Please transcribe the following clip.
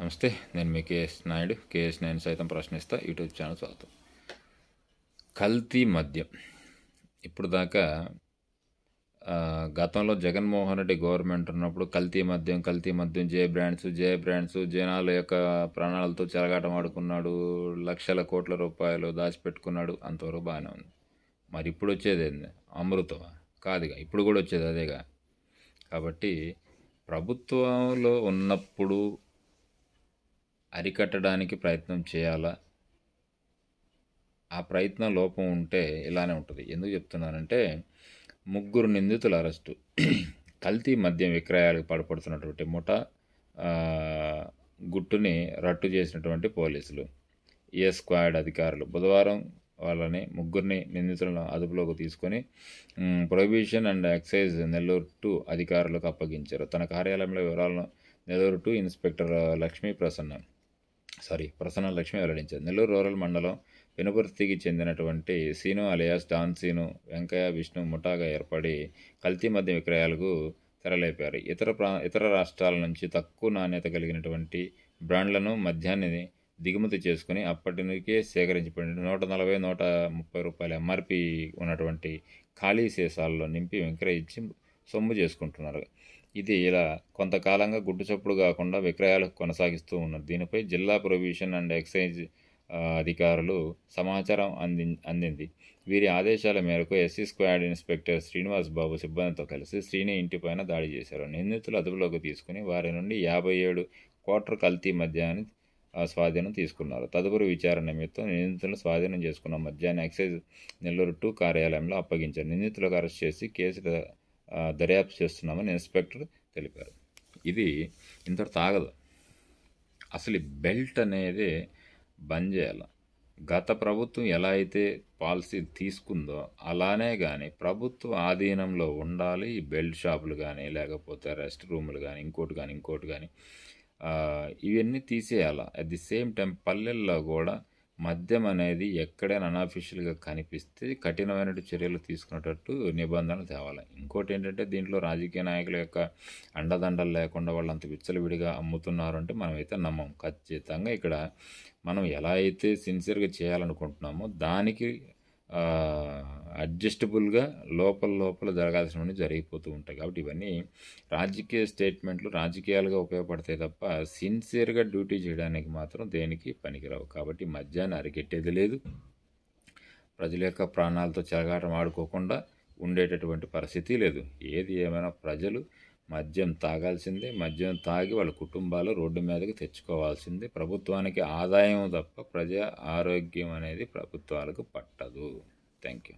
నమస్తే, నేను మీ KS Naidu. KS నేను సైతం ప్రశ్నిస్తా యూట్యూబ్ ఛానల్ స్వాగతం. కల్తీ మద్యం ఇప్పుడు దాకా గతంలో జగన్మోహన్ రెడ్డి గవర్నమెంట్ ఉన్నప్పుడు కల్తీ మద్యం జే బ్రాండ్స్ జనాల యొక్క ప్రాణాలతో చెలగాటం ఆడుకున్నాడు, లక్షల కోట్ల రూపాయలు దాచిపెట్టుకున్నాడు. అంతవరకు బాగానే ఉంది. మరి ఇప్పుడు వచ్చేది ఏంది? అమృతమా? కాదుగా, ఇప్పుడు కూడా వచ్చేది అదేగా. కాబట్టి ప్రభుత్వంలో ఉన్నప్పుడు అరికట్టడానికి ప్రయత్నం చేయాలా? ఆ ప్రయత్నం లోపం ఉంటే ఇలానే ఉంటుంది. ఎందుకు చెప్తున్నానంటే, 3 నిందితుల అరెస్టు. కల్తీ మద్యం విక్రయాలకు పాల్పడుతున్నటువంటి ముఠా గుట్టుని రట్టు చేసినటువంటి పోలీసులు, ఏ స్క్వాడ్ అధికారులు బుధవారం వాళ్ళని 3 నిందితులను అదుపులోకి తీసుకొని ప్రొహిబిషన్ అండ్ ఎక్సైజ్ నెల్లూరు 2 అధికారులకు అప్పగించారు. తన కార్యాలయంలో వివరాలను నెల్లూరు 2 ఇన్స్పెక్టర్ ప్రసన్న లక్ష్మి వెల్లడించారు. నెల్లూరు రూరల్ మండలం పెనుపర్తికి చెందినటువంటి సీను అలియాస్ డాన్ సీను వెంకయ్య విష్ణు ముఠాగా ఏర్పడి కల్తీ మద్యం విక్రయాలకు తెరలేపారు. ఇతర రాష్ట్రాల నుంచి తక్కువ నాణ్యత కలిగినటువంటి బ్రాండ్లను మద్యాన్ని దిగుమతి చేసుకుని అప్పటికే సేకరించబడిన 140-130 రూపాయల ఎంఆర్పి ఉన్నటువంటి ఖాళీ సీసాల్లో నింపి విక్రయించి సొమ్ము చేసుకుంటున్నారు. ఇది ఇలా కొంతకాలంగా గుట్టు చప్పుడు కాకుండా విక్రయాలు కొనసాగిస్తూ ఉన్నారు. దీనిపై జిల్లా ప్రొహిబిషన్ అండ్ ఎక్సైజ్ అధికారులు సమాచారం అందింది. వీరి ఆదేశాల మేరకు ఎస్సీ స్క్వాడ్ ఇన్స్పెక్టర్ శ్రీనివాస్ బాబు సిబ్బందితో కలిసి శ్రీని ఇంటిపైన దాడి చేశారు. నిందితులు అదుపులోకి తీసుకుని వారి నుండి 57 క్వార్టర్ కల్తీ మద్యాన్ని స్వాధీనం తీసుకున్నారు. తదుపరి విచారణ నిమిత్తం నిందితులు స్వాధీనం చేసుకున్న మద్యాన్ని ఎక్సైజ్ నెల్లూరు 2 కార్యాలయంలో అప్పగించారు. నిందితులకు అరెస్ట్ చేసి కేసు దర్యాప్తు చేస్తున్నామని ఇన్స్పెక్టర్ తెలిపారు. ఇది ఇంత తాగదు. అసలు బెల్ట్ అనేది బంద్ చేయాలి. గత ప్రభుత్వం ఎలా అయితే పాలసీ తీసుకుందో అలానే కానీ ప్రభుత్వ ఆధీనంలో ఉండాలి. ఈ బెల్ట్ షాపులు కానీ లేకపోతే రెస్ట్ రూములు కానీ ఇంకోటి కానీ ఇవన్నీ తీసేయాలి. అట్ ది సేమ్ టైం పల్లెల్లో కూడా మద్యం అనేది ఎక్కడైనా అన్అఫీషియల్గా కనిపిస్తే కఠినమైన చర్యలు తీసుకునేటట్టు నిబంధనలు తేవాలి. ఇంకోటి ఏంటంటే, దీంట్లో రాజకీయ నాయకుల యొక్క అండదండలు లేకుండా వాళ్ళు అంత విచ్చలవిడిగా అమ్ముతున్నారు అంటే మనమైతే నమ్మం. ఖచ్చితంగా ఇక్కడ మనం ఎలా అయితే సిన్సియర్గా చేయాలనుకుంటున్నామో దానికి అడ్జస్టబుల్గా లోపల జరగాల్సినవన్నీ జరిగిపోతూ ఉంటాయి. కాబట్టి ఇవన్నీ రాజకీయ స్టేట్మెంట్లు రాజకీయాలుగా ఉపయోగపడతాయి తప్ప సిన్సియర్గా డ్యూటీ చేయడానికి మాత్రం దేనికి పనికిరావు. కాబట్టి మద్యాన్ని అరికెట్టేది లేదు. ప్రజల యొక్క ప్రాణాలతో చెలగాటం ఆడుకోకుండా ఉండేటటువంటి పరిస్థితి లేదు. ఏది ఏమైనా ప్రజలు మద్యం తాగాల్సిందే. మద్యం తాగి వాళ్ళ కుటుంబాలు రోడ్డు మీదకి తెచ్చుకోవాల్సిందే. ప్రభుత్వానికి ఆదాయం తప్ప ప్రజా ఆరోగ్యం అనేది ప్రభుత్వాలకు పట్టదు. Thank you.